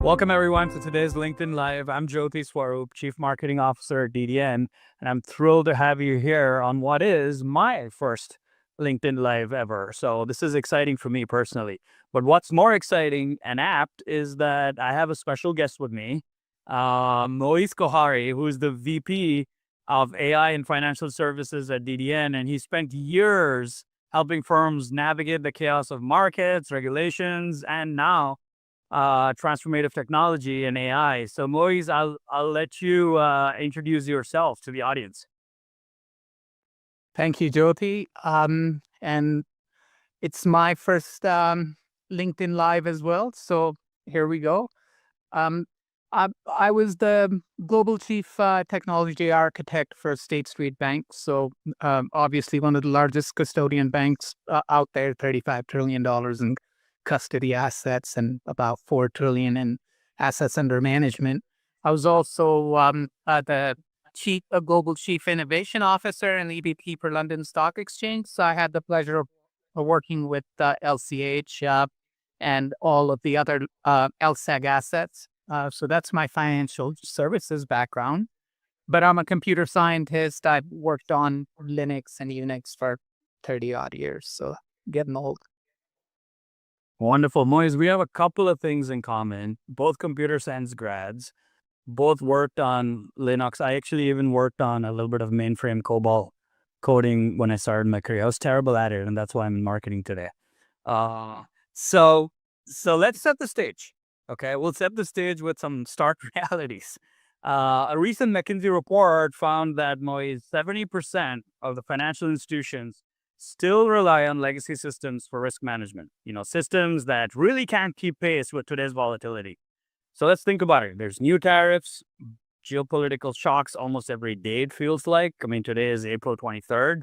Welcome everyone to today's LinkedIn Live. I'm Jyoti Swaroop, Chief Marketing Officer at DDN, and I'm thrilled to have you here on what is my first LinkedIn Live ever. So this is exciting for me personally. But what's more exciting and apt is that I have a special guest with me, Moise Kohari, who's the VP of AI and Financial Services at DDN, and he spent years helping firms navigate the chaos of markets, regulations, and now transformative technology and AI. So Moise, I'll let you introduce yourself to the audience. Thank you, Jyoti. And it's my first LinkedIn Live as well. So here we go. Um, I was the global chief technology architect for State Street Bank. So obviously one of the largest custodian banks out there, $35 trillion in custody assets and about $4 trillion in assets under management. I was also the global chief innovation officer and EVP for London Stock Exchange. So I had the pleasure of working with LCH and all of the other LSEG assets. So that's my financial services background. But I'm a computer scientist. I've worked on Linux and Unix for 30 odd years. So getting old. Wonderful. Moise, we have a couple of things in common. Both computer science grads, both worked on Linux. I actually even worked on a little bit of mainframe COBOL coding when I started my career. I was terrible at it, and that's why I'm in marketing today. So let's set the stage. Okay, we'll set the stage with some stark realities. A recent McKinsey report found that more than 70% of the financial institutions still rely on legacy systems for risk management. Systems that really can't keep pace with today's volatility. So let's think about it. There's new tariffs, geopolitical shocks almost every day, it feels like. I mean, today is April 23rd.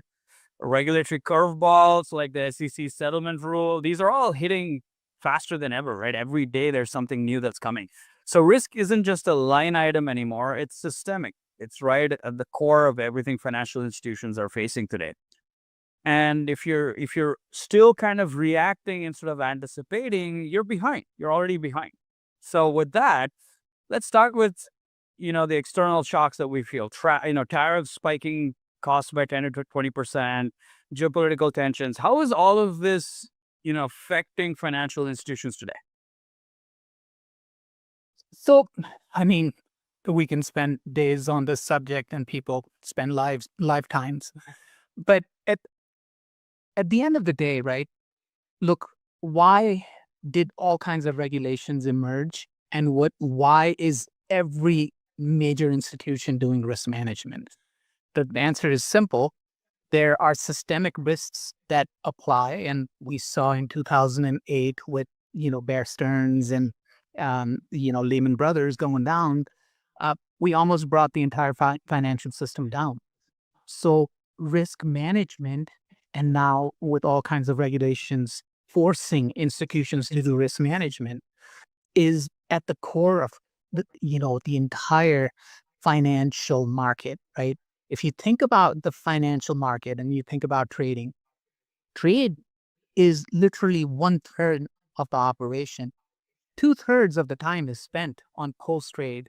Regulatory curveballs like the SEC settlement rule, these are all hitting faster than ever, right? Every day there's something new that's coming. So risk isn't just a line item anymore, it's systemic. It's right at the core of everything financial institutions are facing today. And if you're still kind of reacting instead of anticipating, you're behind. You're already behind. So with that, let's start with, the external shocks that we feel. Tariffs spiking costs by 10 to 20%, geopolitical tensions. How is all of this, affecting financial institutions today? So, I mean, we can spend days on this subject and people spend lifetimes. But at the end of the day, right, look, why did all kinds of regulations emerge and why is every major institution doing risk management? The answer is simple. There are systemic risks that apply, and we saw in 2008 with Bear Stearns and Lehman Brothers going down. We almost brought the entire financial system down. So risk management, and now with all kinds of regulations forcing institutions to do risk management, is at the core of the entire financial market, right? If you think about the financial market and you think about trading, trade is literally 1/3 of the operation. 2/3 of the time is spent on post trade.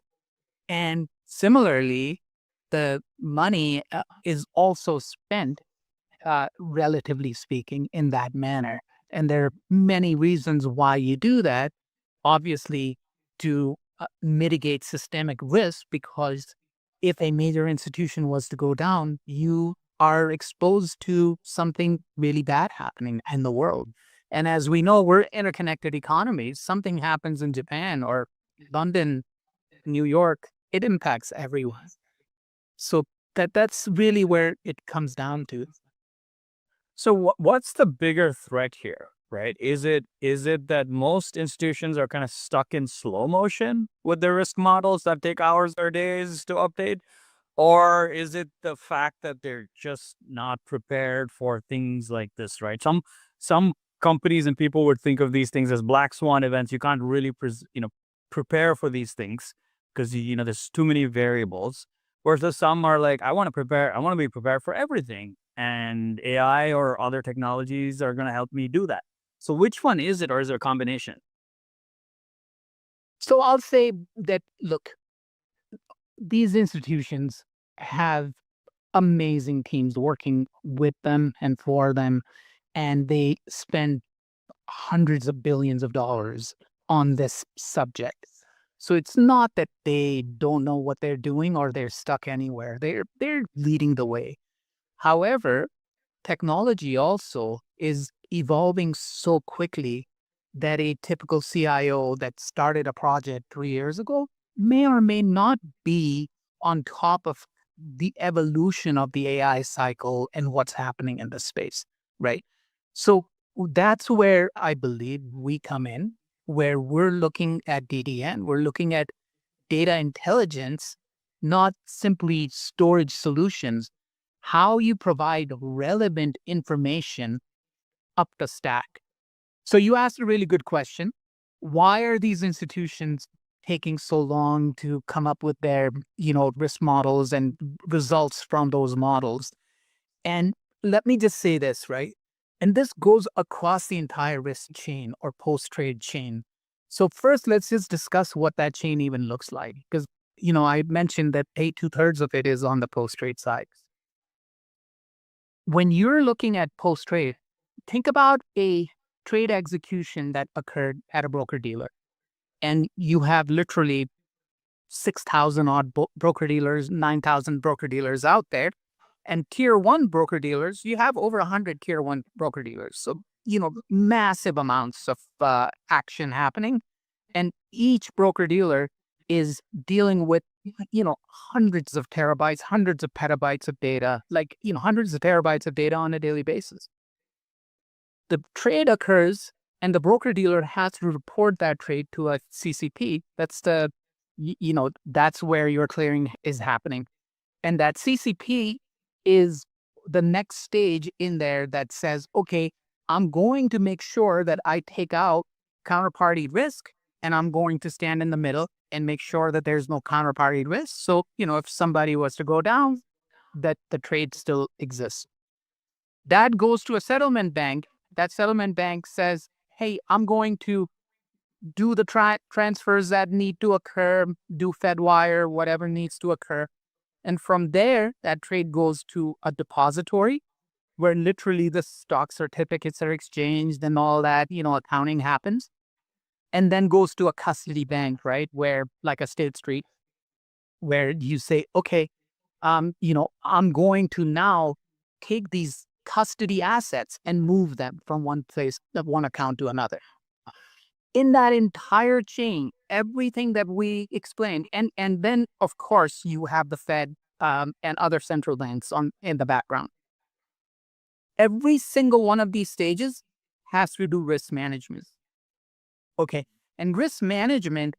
And similarly, the money is also spent, relatively speaking, in that manner. And there are many reasons why you do that. Obviously, to mitigate systemic risk, because if a major institution was to go down, you are exposed to something really bad happening in the world. And as we know, we're interconnected economies. Something happens in Japan or London, New York, it impacts everyone. So that's really where it comes down to. So what's the bigger threat here, right? Is it that most institutions are kind of stuck in slow motion with their risk models that take hours or days to update? Or is it the fact that they're just not prepared for things like this, right? Some companies and people would think of these things as black swan events. You can't really prepare for these things because there's too many variables. Whereas some are like, I want to be prepared for everything. And AI or other technologies are going to help me do that. So which one is it, or is it a combination? So I'll say that, look, these institutions have amazing teams working with them and for them, and they spend hundreds of billions of dollars on this subject. So it's not that they don't know what they're doing or they're stuck anywhere. They're leading the way. However, technology also is evolving so quickly that a typical CIO that started a project 3 years ago may or may not be on top of the evolution of the AI cycle and what's happening in the space, right? So that's where I believe we come in, where we're looking at DDN, we're looking at data intelligence, not simply storage solutions, how you provide relevant information up the stack. So you asked a really good question. Why are these institutions taking so long to come up with their, risk models and results from those models? And let me just say this, right? And this goes across the entire risk chain or post-trade chain. So first, let's just discuss what that chain even looks like. Because, I mentioned that 2/3 of it is on the post-trade side. When you're looking at post-trade, think about a trade execution that occurred at a broker-dealer. And you have literally 6,000 odd broker-dealers, 9,000 broker-dealers out there. And tier one broker dealers, you have over 100 tier one broker dealers. So, massive amounts of action happening. And each broker dealer is dealing with, hundreds of terabytes, hundreds of petabytes of data, like, hundreds of terabytes of data on a daily basis. The trade occurs and the broker dealer has to report that trade to a CCP. That's that's where your clearing is happening. And that CCP is the next stage in there that says, okay, I'm going to make sure that I take out counterparty risk and I'm going to stand in the middle and make sure that there's no counterparty risk. So, if somebody was to go down, that the trade still exists. That goes to a settlement bank. That settlement bank says, hey, I'm going to do the transfers that need to occur, do Fedwire, whatever needs to occur. And from there, that trade goes to a depository where literally the stock certificates are exchanged and all that, accounting happens. And then goes to a custody bank, right? Where, like a State Street, where you say, okay, I'm going to now take these custody assets and move them from one place, one account to another. In that entire chain, everything that we explained, and then of course you have the Fed and other central banks in the background. Every single one of these stages has to do risk management. Okay, and risk management,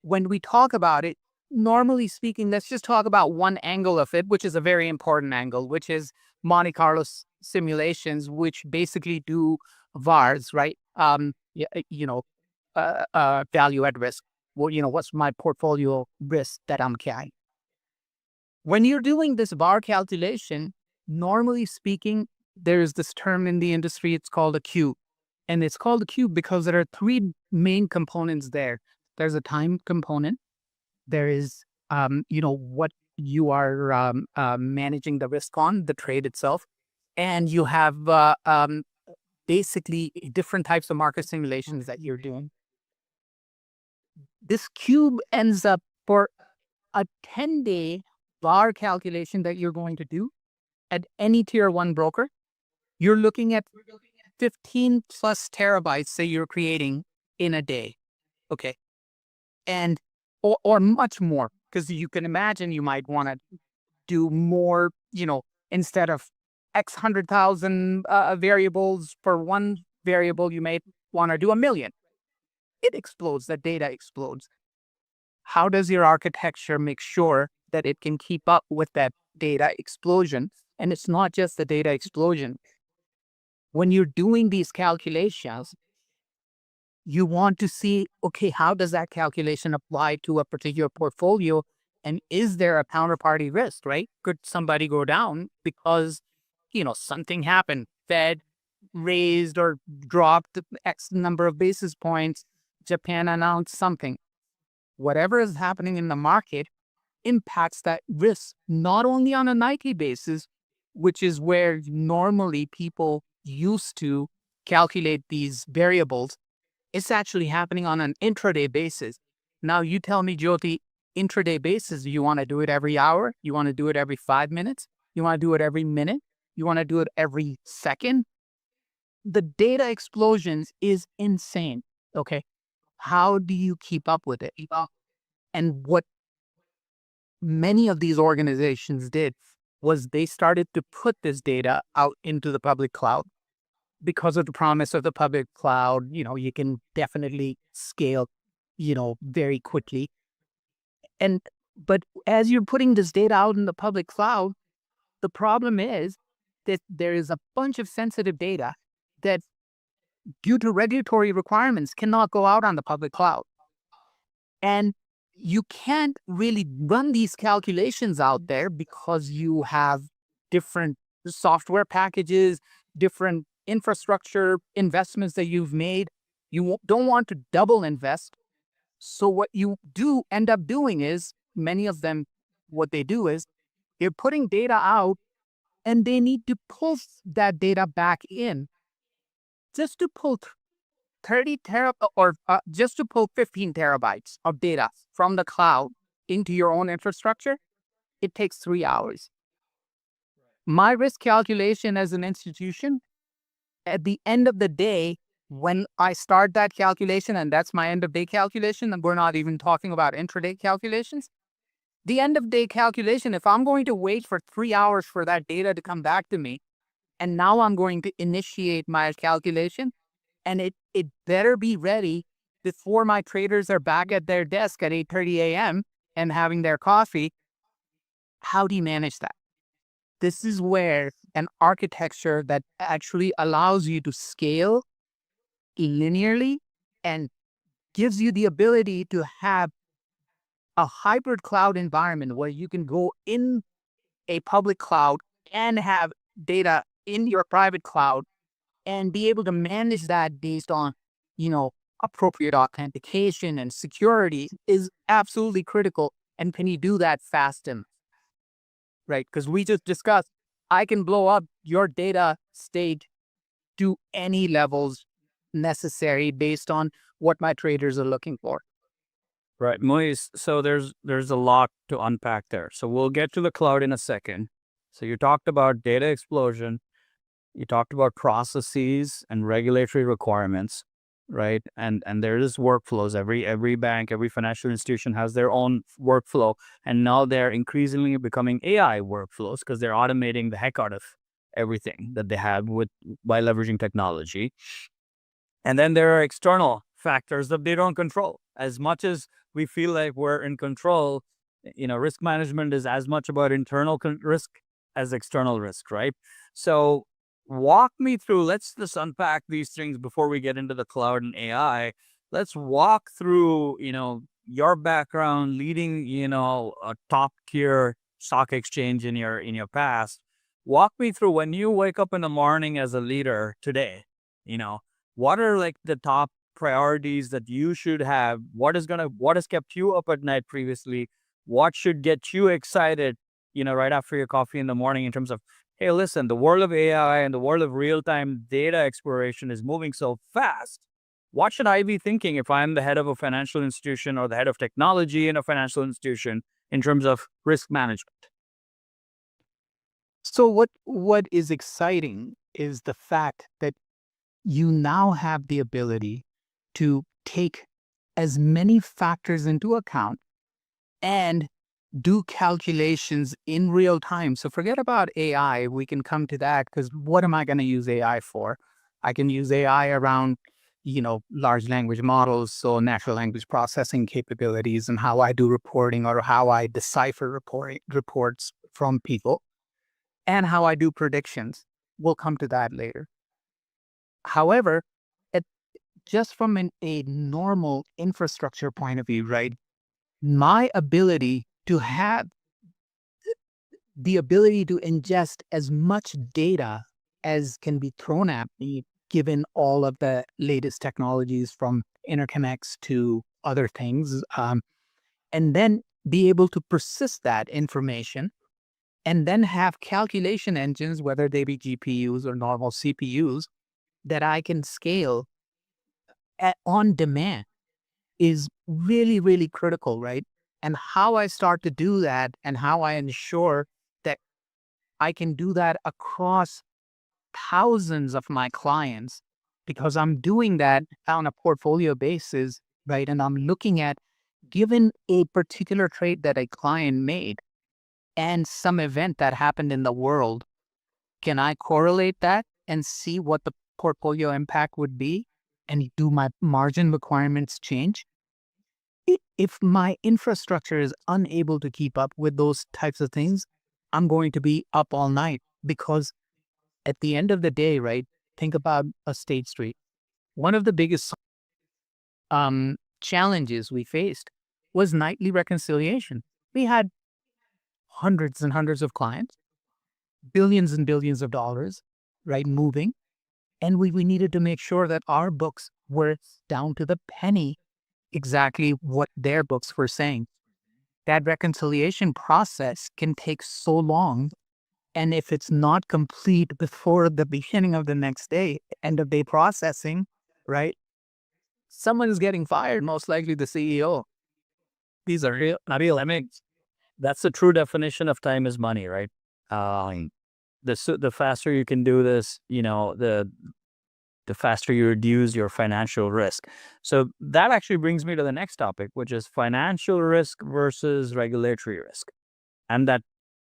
when we talk about it, normally speaking, let's just talk about one angle of it, which is a very important angle, which is Monte Carlo simulations, which basically do VARs, right? Value at risk. Well, what's my portfolio risk that I'm carrying? When you're doing this VAR calculation, normally speaking, there's this term in the industry, it's called a cube. And it's called a cube because there are three main components there. There's a time component. There is, what you are managing the risk on, the trade itself. And you have basically different types of market simulations that you're doing. This cube ends up for a 10-day VAR calculation that you're going to do at any tier one broker. You're looking at 15 plus terabytes that you're creating in a day. Okay. And, or much more, because you can imagine you might want to do more, instead of X 100,000 variables for one variable, you may want to do 1,000,000. It explodes, the data explodes. How does your architecture make sure that it can keep up with that data explosion? And it's not just the data explosion. When you're doing these calculations, you want to see, okay, how does that calculation apply to a particular portfolio? And is there a counterparty risk, right? Could somebody go down because, something happened? Fed raised or dropped X number of basis points. Japan announced something. whatever is happening in the market impacts that risk, not only on a nightly basis, which is where normally people used to calculate these variables. It's actually happening on an intraday basis. Now you tell me, Jyoti, intraday basis, you want to do it every hour? You want to do it every 5 minutes? You want to do it every minute? You want to do it every second? The data explosions is insane. Okay. How do you keep up with it? And what many of these organizations did was they started to put this data out into the public cloud. Because of the promise of the public cloud, you can definitely scale, very quickly. But as you're putting this data out in the public cloud, the problem is that there is a bunch of sensitive data that, due to regulatory requirements, cannot go out on the public cloud. And you can't really run these calculations out there because you have different software packages, different infrastructure investments that you've made. You don't want to double invest. So what you do end up doing is, many of them, what they do is they're putting data out and they need to pull that data back in. Just to pull 15 terabytes of data from the cloud into your own infrastructure, it takes 3 hours. My risk calculation as an institution, at the end of the day, when I start that calculation, and that's my end of day calculation, and we're not even talking about intraday calculations, the end of day calculation, if I'm going to wait for 3 hours for that data to come back to me, and now I'm going to initiate my calculation, and it better be ready before my traders are back at their desk at 8:30 a.m. and having their coffee, how do you manage that? This is where an architecture that actually allows you to scale linearly and gives you the ability to have a hybrid cloud environment where you can go in a public cloud and have data in your private cloud and be able to manage that based on, appropriate authentication and security is absolutely critical. And can you do that fast enough? Right? Because we just discussed, I can blow up your data state to any levels necessary based on what my traders are looking for. Right, Moise. So there's a lot to unpack there. So we'll get to the cloud in a second. So you talked about data explosion. You talked about processes and regulatory requirements, right? And there is workflows. Every bank, every financial institution has their own workflow, and now they're increasingly becoming AI workflows because they're automating the heck out of everything that they have by leveraging technology. And then there are external factors that they don't control. As much as we feel like we're in control, risk management is as much about internal risk as external risk, right? So walk me through, let's just unpack these things before we get into the cloud and AI. Let's walk through, your background leading, a top tier stock exchange in your past. Walk me through, when you wake up in the morning as a leader today, what are like the top priorities that you should have? What has kept you up at night previously? What should get you excited, right after your coffee in the morning, in terms of, hey, listen, the world of AI and the world of real-time data exploration is moving so fast. What should I be thinking if I'm the head of a financial institution or the head of technology in a financial institution in terms of risk management? So what is exciting is the fact that you now have the ability to take as many factors into account and do calculations in real time. So forget about AI. We can come to that, because what am I going to use AI for? I can use AI around, large language models, so natural language processing capabilities, and how I do reporting or how I decipher reports from people, and how I do predictions. We'll come to that later. However, just from a normal infrastructure point of view, right? My ability to have the ability to ingest as much data as can be thrown at me, given all of the latest technologies from interconnects to other things, and then be able to persist that information and then have calculation engines, whether they be GPUs or normal CPUs, that I can scale on demand is really, really critical, right? And how I start to do that and how I ensure that I can do that across thousands of my clients, because I'm doing that on a portfolio basis, right? And I'm looking at, given a particular trade that a client made and some event that happened in the world, can I correlate that and see what the portfolio impact would be? And do my margin requirements change? If my infrastructure is unable to keep up with those types of things, I'm going to be up all night, because at the end of the day, right? Think about a State Street. One of the biggest challenges we faced was nightly reconciliation. We had hundreds and hundreds of clients, billions and billions of dollars, right, moving. And we needed to make sure that our books were down to the penny exactly what their books were saying. That reconciliation process can take so long. And if it's not complete before the beginning of the next day, end of day processing, right? Someone is getting fired, most likely the CEO. These are real. I mean, that's the true definition of time is money, right? The faster you can do this, the faster you reduce your financial risk. So that actually brings me to the next topic, which is financial risk versus regulatory risk, and that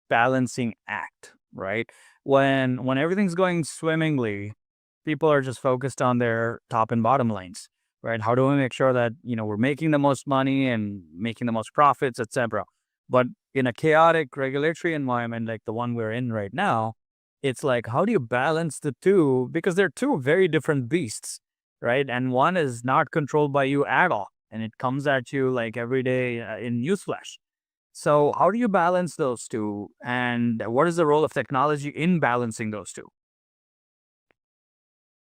balancing act, right? When everything's going swimmingly, people are just focused on their top and bottom lines, right? How do we make sure that we're making the most money and making the most profits, etc. But in a chaotic regulatory environment like the one we're in right now, it's like, how do you balance the two? Because they're two very different beasts, right? And one is not controlled by you at all, and it comes at you like every day in newsflash. So how do you balance those two? And what is the role of technology in balancing those two?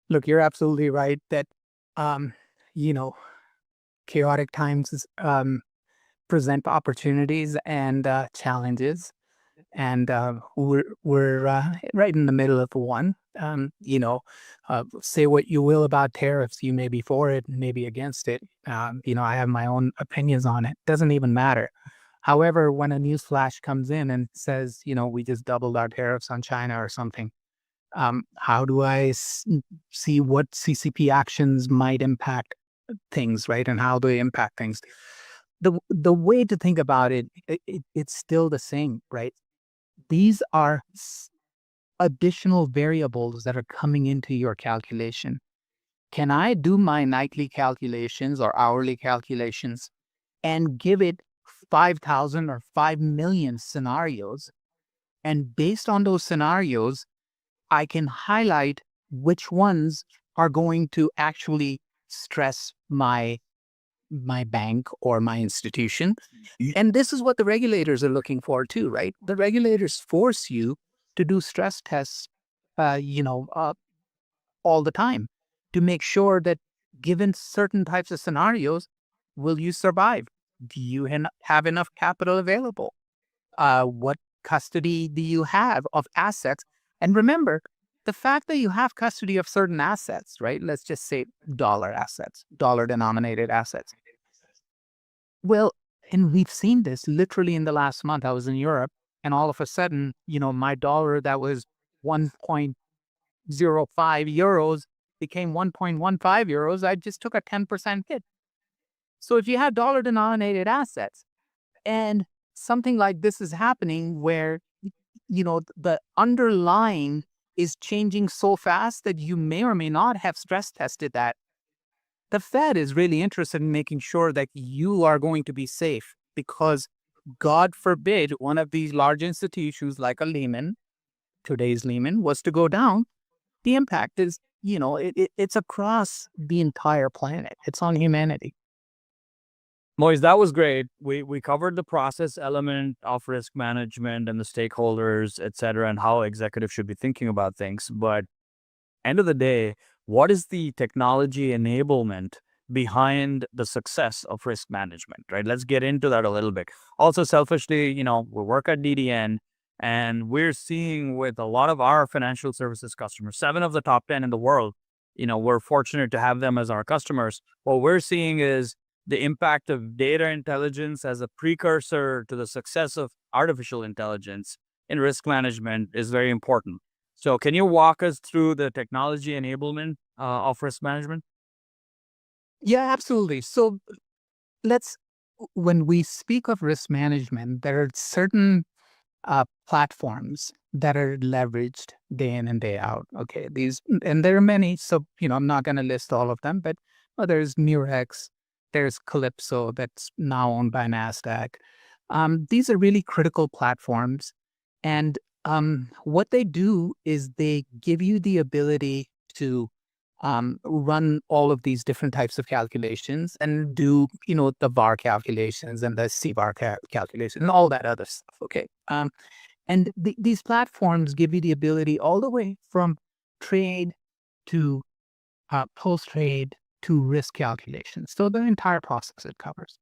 Look, you're absolutely right that, um, you know, chaotic times present opportunities and challenges. And we're right in the middle of one. Say what you will about tariffs. You may be for it, maybe against it. I have my own opinions on it. Doesn't even matter. However, when a news flash comes in and says, we just doubled our tariffs on China or something, how do I see what CCP actions might impact things, right? And how they impact things. The way to think about it, it's still the same, right? These are additional variables that are coming into your calculation. Can I do my nightly calculations or hourly calculations and give it 5,000 or 5 million scenarios? And based on those scenarios, I can highlight which ones are going to actually stress my bank or my institution. And this is what the regulators are looking for too, right? The regulators force you to do stress tests, all the time to make sure that given certain types of scenarios, will you survive? Do you have enough capital available? What custody do you have of assets? And remember, the fact that you have custody of certain assets, right? Let's just say dollar assets, dollar denominated assets. Well, and we've seen this literally in the last month. I was in Europe, and all of a sudden, my dollar that was 1.05 euros became 1.15 euros. I just took a 10% hit. So if you have dollar denominated assets and something like this is happening where, the underlying is changing so fast that you may or may not have stress tested that, the Fed is really interested in making sure that you are going to be safe, because God forbid one of these large institutions like a Lehman, today's Lehman, was to go down. The impact is, it's across the entire planet. It's on humanity. Moise, that was great. We covered the process element of risk management and the stakeholders, etc., and how executives should be thinking about things. But end of the day, what is the technology enablement behind the success of risk management, right? Let's get into that a little bit. Also, selfishly, we work at DDN, and we're seeing with a lot of our financial services customers, 7 of the top 10 in the world, we're fortunate to have them as our customers. What we're seeing is the impact of data intelligence as a precursor to the success of artificial intelligence in risk management is very important. So can you walk us through the technology enablement of risk management? Yeah, absolutely. So let's, when we speak of risk management, there are certain platforms that are leveraged day in and day out. Okay, and there are many. So I'm not going to list all of them, but there's Murex, there's Calypso that's now owned by Nasdaq. These are really critical platforms, and what they do is they give you the ability to run all of these different types of calculations and do the VAR calculations and the CVAR calculation and all that other stuff. Okay. And these platforms give you the ability all the way from trade to post-trade to risk calculations. So the entire process it covers.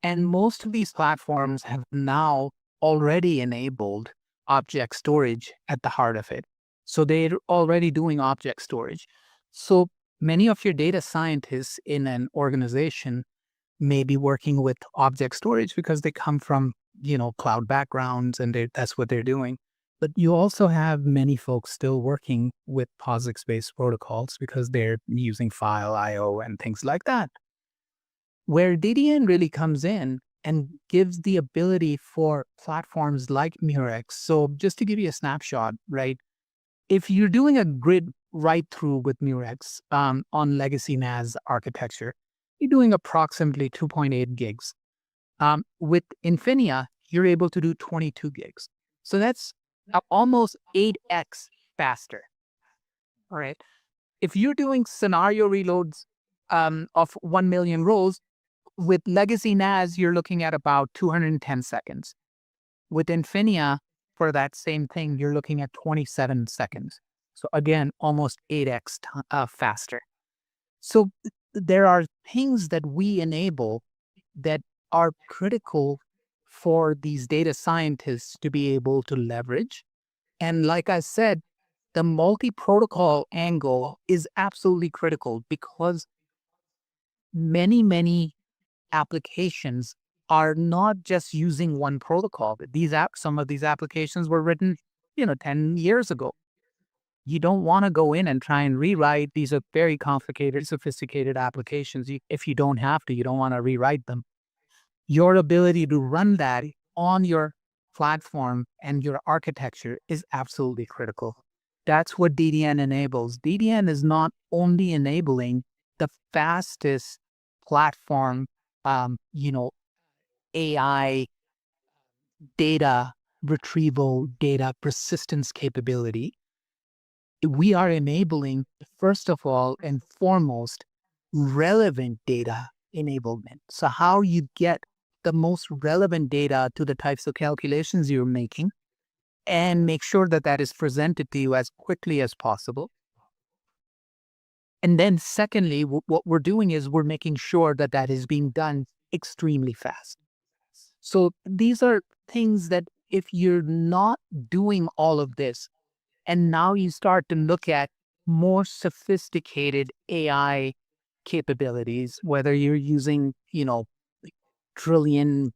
And most of these platforms have now already enabled object storage at the heart of it. So they're already doing object storage. So many of your data scientists in an organization may be working with object storage because they come from cloud backgrounds, and that's what they're doing. But you also have many folks still working with POSIX-based protocols because they're using file I/O and things like that. Where DDN really comes in and gives the ability for platforms like Murex. So just to give you a snapshot, right? If you're doing a grid write-through with Murex on legacy NAS architecture, you're doing approximately 2.8 gigs. With Infinia, you're able to do 22 gigs. So that's almost 8x faster. All right. If you're doing scenario reloads of 1 million rows, with legacy NAS, you're looking at about 210 seconds. With Infinia, for that same thing, you're looking at 27 seconds. So again, almost 8x faster. So there are things that we enable that are critical for these data scientists to be able to leverage. And like I said, the multi-protocol angle is absolutely critical because many applications are not just using one protocol. Some of these applications were written, 10 years ago. You don't want to go in and try and rewrite. These are very complicated, sophisticated applications. If you don't have to, you don't want to rewrite them. Your ability to run that on your platform and your architecture is absolutely critical. That's what DDN enables. DDN is not only enabling the fastest platform, AI data retrieval, data persistence capability. We are enabling, first of all and foremost, relevant data enablement. So how you get the most relevant data to the types of calculations you're making and make sure that that is presented to you as quickly as possible. And then secondly, what we're doing is we're making sure that that is being done extremely fast. So these are things that if you're not doing all of this, and now you start to look at more sophisticated AI capabilities, whether you're using, trillion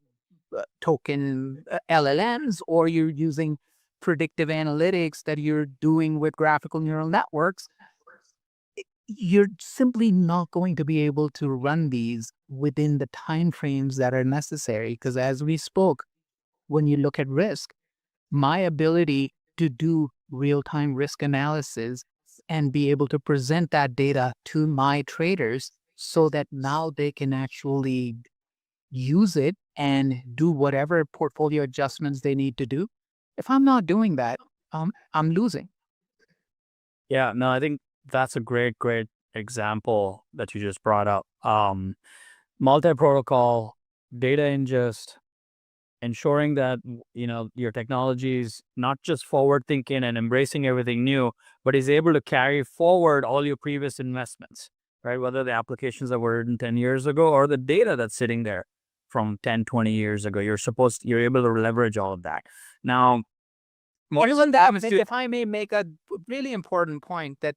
token LLMs, or you're using predictive analytics that you're doing with graphical neural networks, you're simply not going to be able to run these within the timeframes that are necessary. Because as we spoke, when you look at risk, my ability to do real-time risk analysis and be able to present that data to my traders so that now they can actually use it and do whatever portfolio adjustments they need to do. If I'm not doing that, I'm losing. Yeah, no, I think that's a great example that you just brought up. Multi-protocol data ingest, ensuring that your technology is not just forward thinking and embracing everything new, but is able to carry forward all your previous investments. right? Whether the applications that were written 10 years ago or the data that's sitting there from 10, 20 years ago. You're able to leverage all of that. Now, what is that? If I may make a really important point that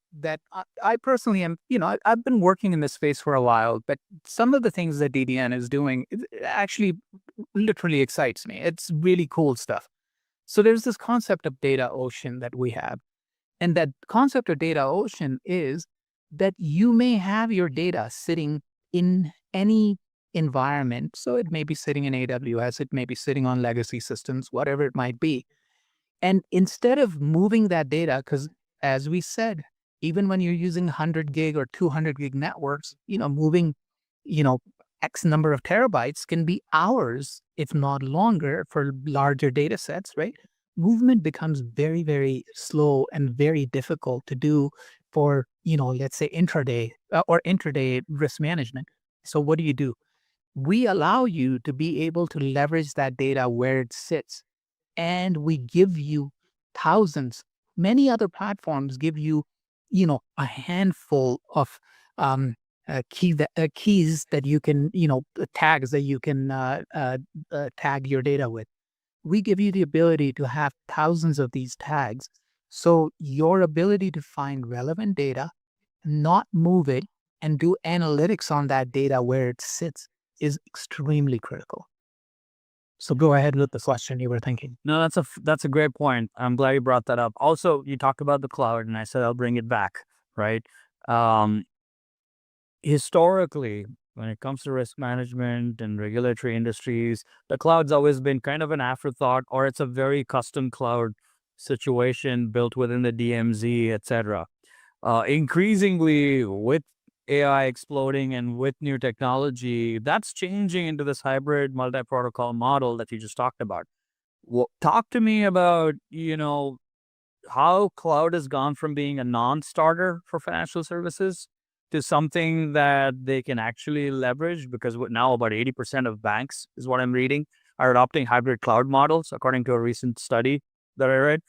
I personally am, I've been working in this space for a while, but some of the things that DDN is doing actually literally excites me. It's really cool stuff. So there's this concept of data ocean that we have. And that concept of data ocean is that you may have your data sitting in any environment. So it may be sitting in AWS, it may be sitting on legacy systems, whatever it might be. And instead of moving that data, because as we said, even when you're using 100 gig or 200 gig networks, moving, X number of terabytes can be hours, if not longer, for larger data sets, right? Movement becomes very, very slow and very difficult to do for, let's say intraday or intraday risk management. So what do? We allow you to be able to leverage that data where it sits, and we give you thousands. Many other platforms give you, a handful of keys that you can, tags that you can tag your data with. We give you the ability to have thousands of these tags. So your ability to find relevant data, not move it, and do analytics on that data where it sits is extremely critical. So go ahead with the question you were thinking. No, that's a great point. I'm glad you brought that up. Also, you talked about the cloud, and I said I'll bring it back, right? Um, Historically, when it comes to risk management and regulatory industries, the cloud's always been kind of an afterthought, or it's a very custom cloud situation built within the DMZ, etc. Increasingly, with AI exploding and with new technology, that's changing into this hybrid multi-protocol model that you just talked about. Talk to me about, how cloud has gone from being a non-starter for financial services to something that they can actually leverage, because now about 80% of banks, is what I'm reading, are adopting hybrid cloud models, according to a recent study that I read.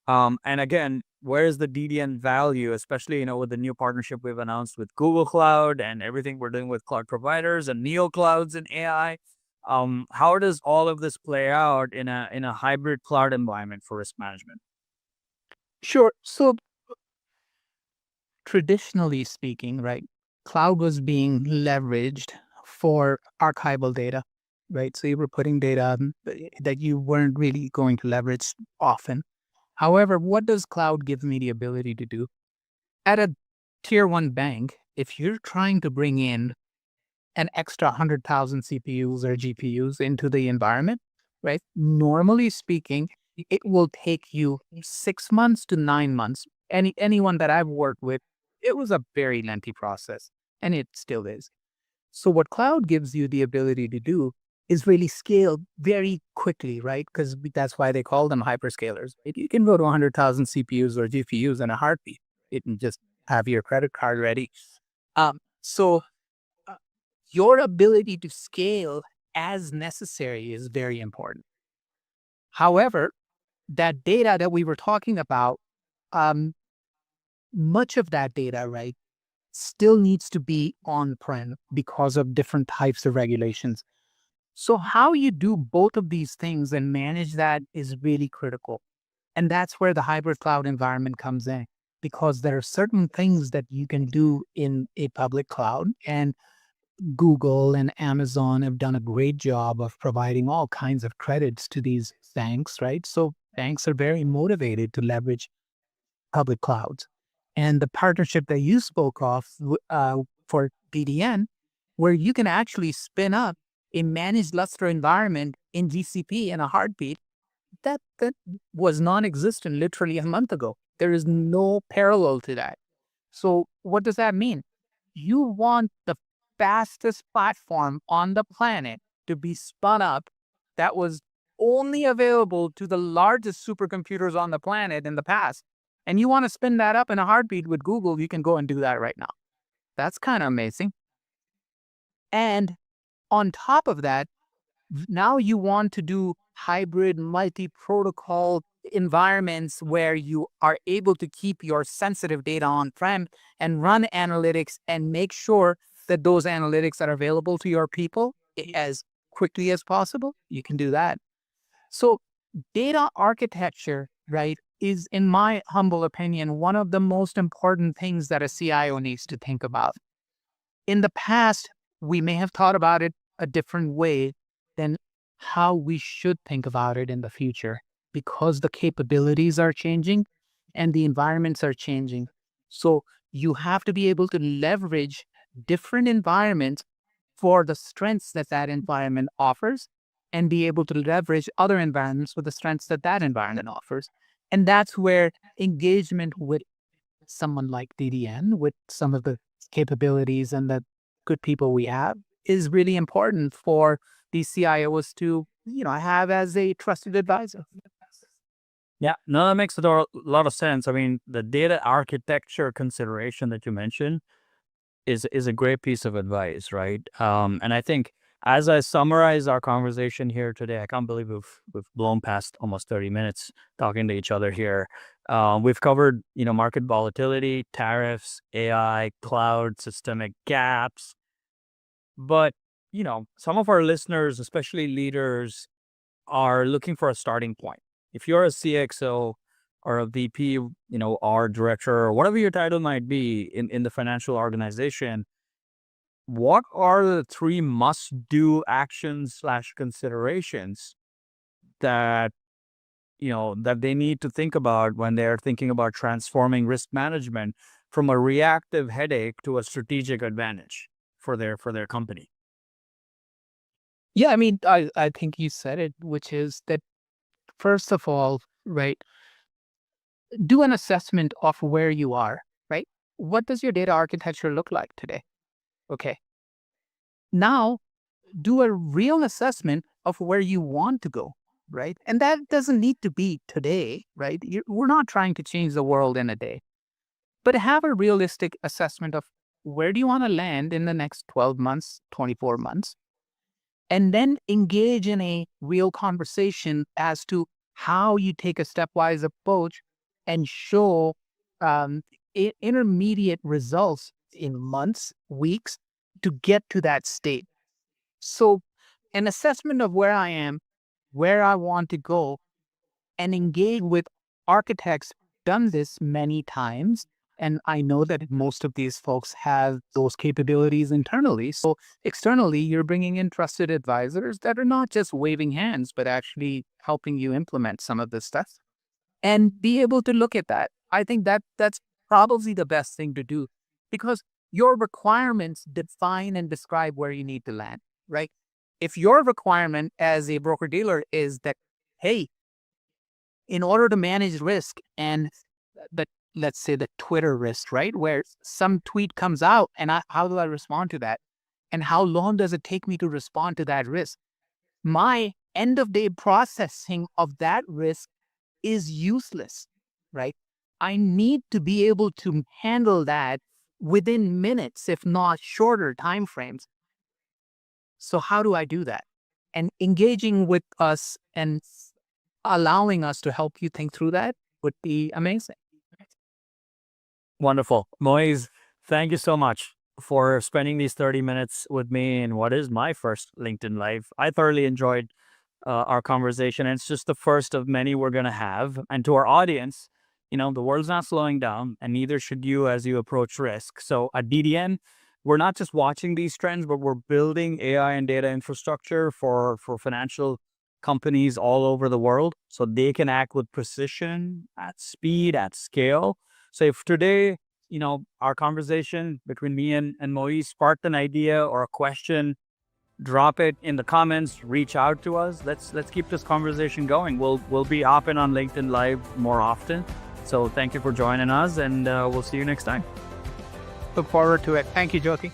And again, where is the DDN value, especially, with the new partnership we've announced with Google Cloud and everything we're doing with cloud providers and neo clouds and AI? How does all of this play out in a hybrid cloud environment for risk management? Sure. So traditionally speaking, right, cloud was being leveraged for archival data, right? So you were putting data that you weren't really going to leverage often. However, what does cloud give me the ability to do? At a tier one bank, if you're trying to bring in an extra 100,000 CPUs or GPUs into the environment, right? Normally speaking, it will take you 6 months to 9 months. Anyone that I've worked with, it was a very lengthy process, and it still is. So what cloud gives you the ability to do is really scale very quickly, right? Because that's why they call them hyperscalers. You can go to 100,000 CPUs or GPUs in a heartbeat. It can just have your credit card ready. So your ability to scale as necessary is very important. However, that data that we were talking about, much of that data, right, still needs to be on-prem because of different types of regulations. So how you do both of these things and manage that is really critical. And that's where the hybrid cloud environment comes in, because there are certain things that you can do in a public cloud, and Google and Amazon have done a great job of providing all kinds of credits to these banks, right? So banks are very motivated to leverage public clouds. And the partnership that you spoke of for BDN, where you can actually spin up a managed Lustre environment in GCP in a heartbeat, that was non-existent literally a month ago. There is no parallel to that. So what does that mean? You want the fastest platform on the planet to be spun up that was only available to the largest supercomputers on the planet in the past. And you want to spin that up in a heartbeat with Google, you can go and do that right now. That's kind of amazing. And on top of that, now you want to do hybrid multi-protocol environments where you are able to keep your sensitive data on-prem and run analytics and make sure that those analytics are available to your people as quickly as possible, you can do that. So data architecture, right, is, in my humble opinion, one of the most important things that a CIO needs to think about. In the past, we may have thought about it a different way than how we should think about it in the future, because the capabilities are changing and the environments are changing. So you have to be able to leverage different environments for the strengths that that environment offers, and be able to leverage other environments for the strengths that that environment offers. And that's where engagement with someone like DDN, with some of the capabilities and the good people we have, is really important for these CIOs to, have as a trusted advisor. Yeah, no, that makes a lot of sense. I mean, the data architecture consideration that you mentioned is a great piece of advice, right? And I think as I summarize our conversation here today, I can't believe we've blown past almost 30 minutes talking to each other here. We've covered, market volatility, tariffs, AI, cloud, systemic gaps. But, some of our listeners, especially leaders, are looking for a starting point. If you're a CXO or a VP, or director, or whatever your title might be in the financial organization, what are the 3 must-do actions / considerations that, that they need to think about when they're thinking about transforming risk management from a reactive headache to a strategic advantage for their company? Yeah, I mean, I think you said it, which is that, first of all, right, do an assessment of where you are, right? What does your data architecture look like today? Okay. Now, do a real assessment of where you want to go, right? And that doesn't need to be today, right? We're not trying to change the world in a day, but have a realistic assessment of where do you want to land in the next 12 months, 24 months, and then engage in a real conversation as to how you take a stepwise approach and show intermediate results in months, weeks, to get to that state. So an assessment of where I am, where I want to go, and engage with architects done this many times. And I know that most of these folks have those capabilities internally. So externally, you're bringing in trusted advisors that are not just waving hands, but actually helping you implement some of this stuff and be able to look at that. I think that's probably the best thing to do, because your requirements define and describe where you need to land, right? If your requirement as a broker-dealer is that, hey, in order to manage risk and let's say the Twitter risk, right? Where some tweet comes out and how do I respond to that? And how long does it take me to respond to that risk? My end of day processing of that risk is useless, right? I need to be able to handle that within minutes, if not shorter timeframes. So how do I do that? And engaging with us and allowing us to help you think through that would be amazing. Wonderful. Moise, thank you so much for spending these 30 minutes with me in what is my first LinkedIn Live. I thoroughly enjoyed our conversation, and it's just the first of many we're going to have. And to our audience, the world's not slowing down, and neither should you as you approach risk. So at DDN, we're not just watching these trends, but we're building AI and data infrastructure for financial companies all over the world so they can act with precision, at speed, at scale. So if today, our conversation between me and Moise sparked an idea or a question, drop it in the comments, reach out to us. Let's keep this conversation going. We'll be hopping on LinkedIn Live more often. So thank you for joining us, and we'll see you next time. Look forward to it. Thank you, Jyoti.